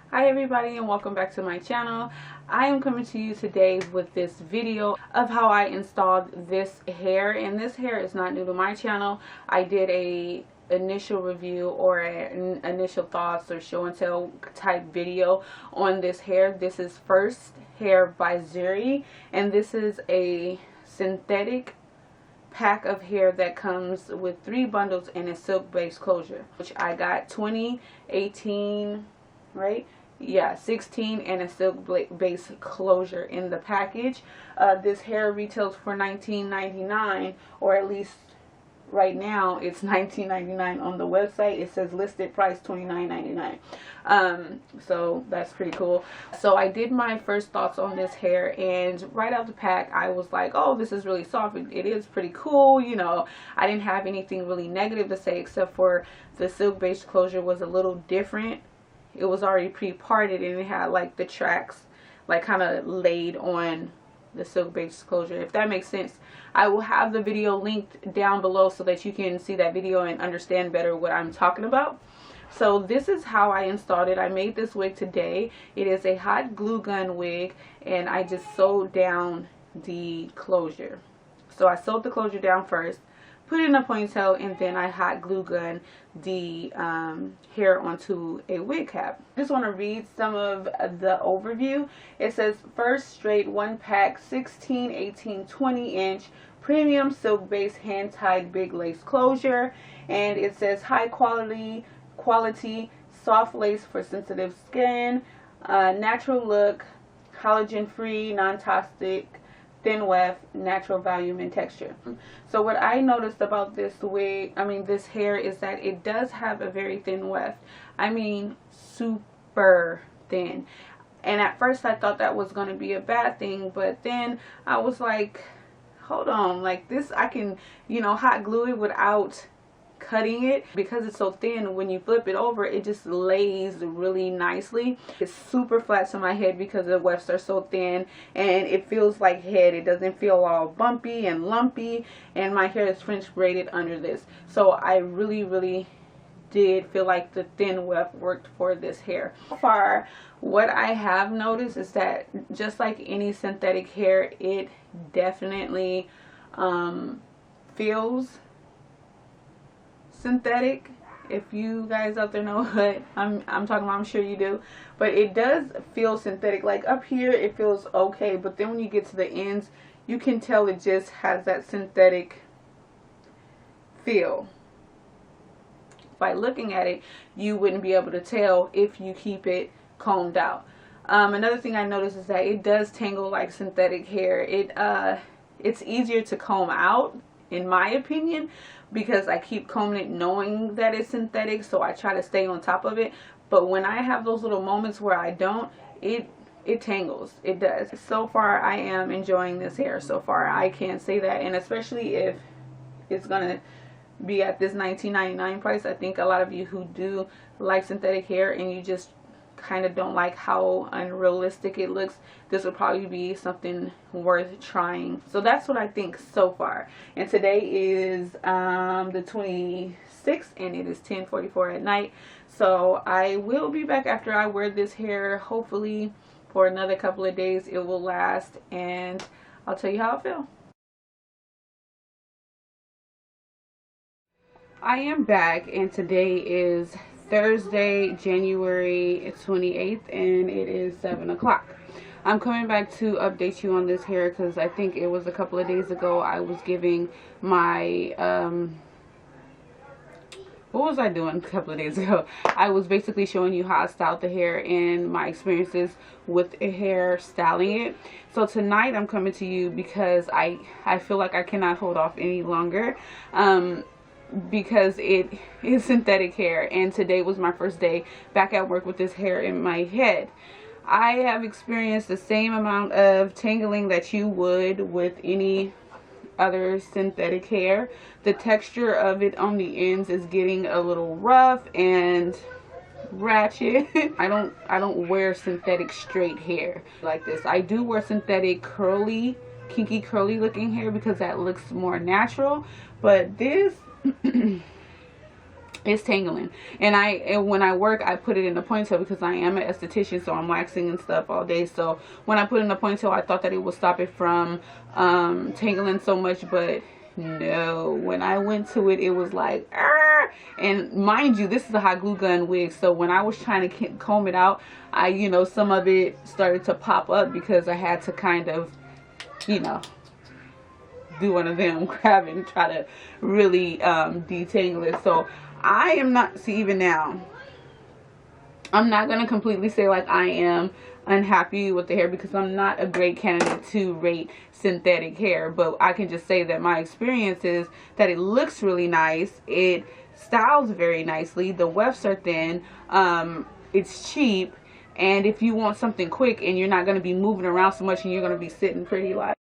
Hi everybody, and welcome back to my channel. I am coming to you today with this video of how I installed this hair, and this hair is not new to my channel. I did a initial review or an initial thoughts or show and tell type video on this hair. This is First Hair by Zury, and this is a synthetic pack of hair that comes with 3 bundles and a silk based closure, which I got 20, 18, right? Yeah, 16 and a silk base closure in the package. This hair retails for $19.99, or at least right now it's $19.99 on the website. It says listed price $29.99. So that's pretty cool. So I did my first thoughts on this hair, and right out the pack I was like, oh, this is really soft. It is pretty cool, you know. I didn't have anything really negative to say, except for the silk base closure was a little different. It was already pre-parted, and it had like the tracks like kind of laid on the silk base closure, if that makes sense. I will have the video linked down below so that you can see that video and understand better what I'm talking about. So this is how I installed it. I made this wig today. It is a hot glue gun wig, and I just sewed down the closure. So I sewed the closure down first, put it in a ponytail, and then I hot glue gun the hair onto a wig cap. I just want to read some of the overview. It says, first straight 1 pack 16, 18, 20 inch premium silk base hand tied big lace closure, and it says high quality soft lace for sensitive skin, natural look, collagen free, non-toxic, thin weft, natural volume and texture. So what I noticed about this wig, this hair, is that it does have a very thin weft. I mean, super thin. And at first I thought that was going to be a bad thing, but then I was like, hold on, like this, I can, you know, hot glue it without cutting it. Because it's so thin, when you flip it over, it just lays really nicely. It's super flat to my head because the wefts are so thin, and it feels like head. It doesn't feel all bumpy and lumpy, and my hair is French braided under this. So I really did feel like the thin weft worked for this hair. So far, what I have noticed is that just like any synthetic hair, it definitely feels synthetic. If you guys out there know what I'm talking about, I'm sure you do. But it does feel synthetic. Like up here it feels okay, but then when you get to the ends, you can tell it just has that synthetic feel. By looking at it, you wouldn't be able to tell if you keep it combed out. Another thing I noticed is that it does tangle like synthetic hair. It's easier to comb out, in my opinion, because I keep combing it knowing that it's synthetic, so I try to stay on top of it. But when I have those little moments where I don't, it tangles. It does. So far I am enjoying this hair. So far I can say that, and especially if it's gonna be at this $19.99 price. I think a lot of you who do like synthetic hair and you just kind of don't like how unrealistic it looks, this would probably be something worth trying. So that's what I think so far. And today is the 26th, and it is 10:44 at night. So I will be back after I wear this hair, hopefully for another couple of days. It will last, and I'll tell you how I feel. I am back, and today is Thursday, January 28th, and it is 7 o'clock. I'm coming back to update you on this hair because I think it was a couple of days ago I was giving my, what was I doing a couple of days ago? I was basically showing you how I styled the hair and my experiences with hair styling it. So tonight I'm coming to you because I feel like I cannot hold off any longer. Because it is synthetic hair, and today was my first day back at work with this hair in my head. I have experienced the same amount of tangling that you would with any other synthetic hair. The texture of it on the ends is getting a little rough and ratchet. I don't wear synthetic straight hair like this. I do wear synthetic curly, kinky curly looking hair because that looks more natural, but this It's tangling. And when I work, I put it in a ponytail because I am an esthetician, so I'm waxing and stuff all day. So when I put it in a ponytail, I thought that it would stop it from tangling so much, but no. When I went to it, it was like, argh! And mind you, this is a hot glue gun wig, so when I was trying to comb it out, you know, some of it started to pop up because I had to kind of, you know, do one of them, grab it and try to really detangle it. So I am not, see, even now, I'm not going to completely say like I am unhappy with the hair because I'm not a great candidate to rate synthetic hair, but I can just say that my experience is that it looks really nice, it styles very nicely, the wefts are thin, it's cheap, and if you want something quick and you're not going to be moving around so much and you're going to be sitting pretty like,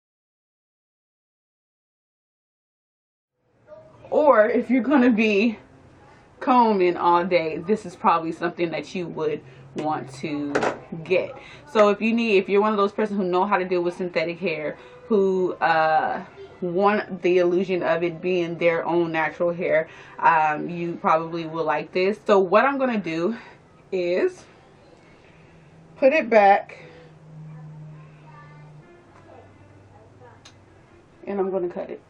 or if you're going to be combing all day, this is probably something that you would want to get. So if you're one of those persons who know how to deal with synthetic hair, who want the illusion of it being their own natural hair, you probably will like this. So what I'm gonna do is put it back and I'm gonna cut it.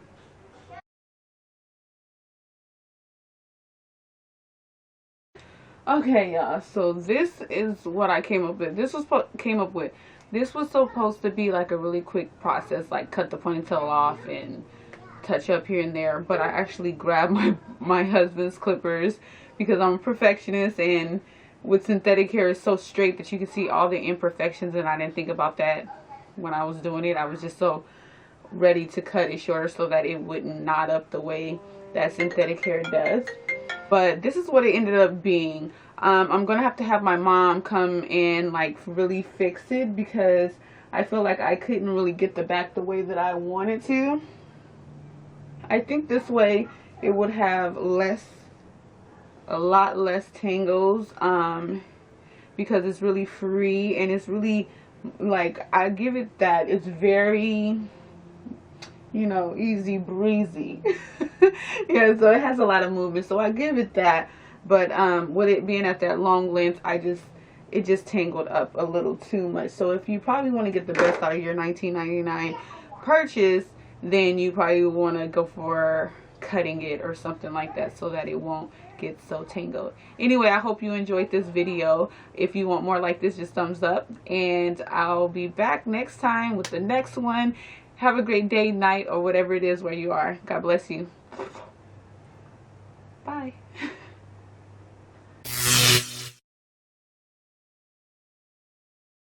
Okay, y'all, so this is what I came up with. This was supposed to be like a really quick process, like cut the ponytail off and touch up here and there, but I actually grabbed my husband's clippers because I'm a perfectionist, and with synthetic hair it's so straight that you can see all the imperfections, and I didn't think about that when I was doing it. I was just so ready to cut it shorter so that it wouldn't knot up the way that synthetic hair does. But this is what it ended up being. I'm gonna have to have my mom come in, like, really fix it because I feel like I couldn't really get the back the way that I wanted to. I think this way it would have a lot less tangles, because it's really free and it's really, like, I give it that it's very, you know, easy breezy. Yeah, so it has a lot of movement, so I give it that. But with it being at that long length, it just tangled up a little too much. So if you probably want to get the best out of your $19.99 purchase, then you probably want to go for cutting it or something like that so that it won't get so tangled. Anyway, I hope you enjoyed this video. If you want more like this, just thumbs up, and I'll be back next time with the next one. Have a great day, night, or whatever it is where you are. God bless you.